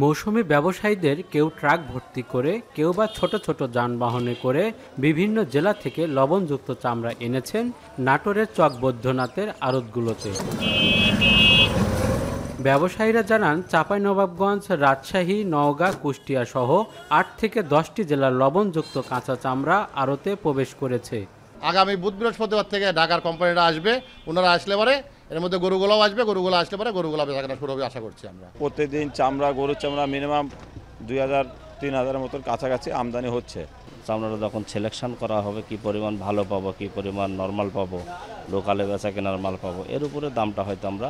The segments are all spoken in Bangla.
মৌসুমী ব্যবসায়ীদের কেউ ট্রাক ভর্তি করে, কেউ বা ছোট ছোট যানবাহনে করে বিভিন্ন জেলা থেকে লবণযুক্ত চামড়া এনেছেন নাটোরের চকবৈদ্যনাথের আড়তগুলোতে। ব্যবসায়ীরা জানান, চাঁপাইনবাবগঞ্জ, রাজশাহী, নওগাঁ, কুষ্টিয়া সহ ৮ থেকে ১০টি জেলার লবণযুক্ত কাঁচা চামড়া আড়তে প্রবেশ করেছে। আগামী বুধ বৃহস্পতিবার থেকে ঢাকার কোম্পানিরা আসবে, ওনারা আসলে পরে এর মধ্যে গরুগুলোও আসবে, গরুগুলো আসলে পরে গরুগুলো বেচাকেনা শুরু হবে আশা করছি আমরা। প্রতিদিন গরুর চামড়া মিনিমাম ২,০০০-৩,০০০ মতন কাছাকাছি আমদানি হচ্ছে। চামড়াটা যখন সিলেকশন করা হবে, কি পরিমাণ ভালো পাবো, কি পরিমাণ নর্মাল পাবো, লোকালে বেচা কেনার মাল পাবো, এর উপরে দামটা হয়তো আমরা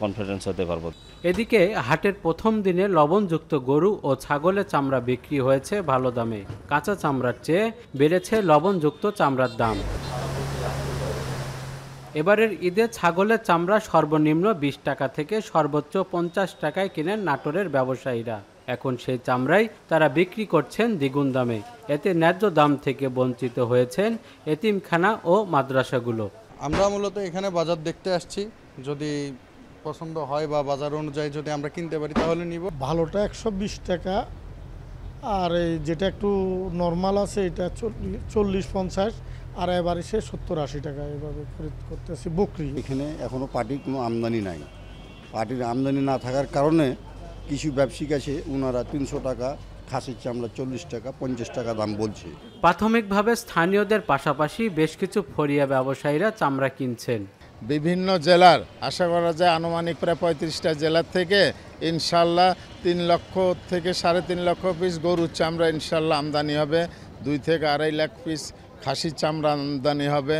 কনফিডেন্স হতে পারবো। এদিকে হাটের প্রথম দিনে লবণযুক্ত গরু ও ছাগলের চামড়া বিক্রি হয়েছে ভালো দামে। কাঁচা চামড়ার চেয়ে বেড়েছে লবণযুক্ত চামড়ার দাম। এবারের ঈদে ছাগলের চামড়া সর্বনিম্ন ২০ টাকা থেকে সর্বোচ্চ ৫০ টাকায় কেনেন নাটোরের ব্যবসায়ীরা। এখন সেই চামড়াই তারা বিক্রি করছেন দ্বিগুণ দামে। এতে ন্যায্য দাম থেকে বঞ্চিত হয়েছেন এতিমখানা ও মাদ্রাসাগুলো। আমরা মূলত এখানে বাজার দেখতে আসছি, যদি পছন্দ হয় বা বাজার অনুযায়ী যদি আমরা কিনতে পারি তাহলে নিব। ভালোটা ১২০ টাকা, আর এই যেটা একটু নর্মাল আছে এটা ৪০-৫০, আর এবারে সে ৭০-৮০ টাকা এভাবে খরিদ করতেছি বকরি। এখানে এখনও পার্টির কোনো আমদানি নাই। পার্টির আমদানি না থাকার কারণে কিছু ব্যবসায়িক আছে, ওনারা ৩০০ টাকা, খাসির চামড়া ৪০ টাকা, ৫০ টাকা দাম বলছে। প্রাথমিকভাবে স্থানীয়দের পাশাপাশি বেশ কিছু ফরিয়া ব্যবসায়ীরা চামড়া কিনছেন। বিভিন্ন জেলার আশা করা যায় আনুমানিক প্রায় ৩৫টা জেলার থেকে ইনশাল্লাহ ৩ লক্ষ থেকে ৩.৫ লক্ষ পিস গরুর চামড়া ইনশাল্লাহ আমদানি হবে। ২ থেকে ২.৫ লাখ পিস খাসির চামড়া আমদানি হবে।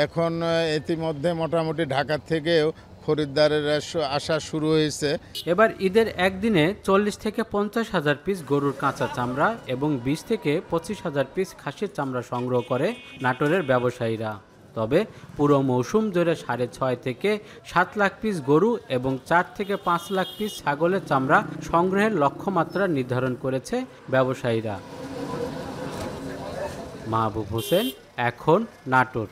এখন ইতিমধ্যে মোটামুটি ঢাকা থেকেও খরিদ্দারের আসা শুরু হয়েছে। এবার ঈদের একদিনে ৪০ থেকে ৫০ হাজার পিস গরুর কাঁচা চামড়া এবং ২০ থেকে ২৫ হাজার পিস খাসির চামড়া সংগ্রহ করে নাটোরের ব্যবসায়ীরা। তবে পুরো মৌসুম ধরে ৬.৫ থেকে ৭ লাখ পিস গরু এবং ৪ থেকে ৫ লাখ পিস ছাগলের চামড়া সংগ্রহের লক্ষ্যমাত্রা নির্ধারণ করেছে ব্যবসায়ীরা। মাহবুব হোসেন, এখন নাটোর।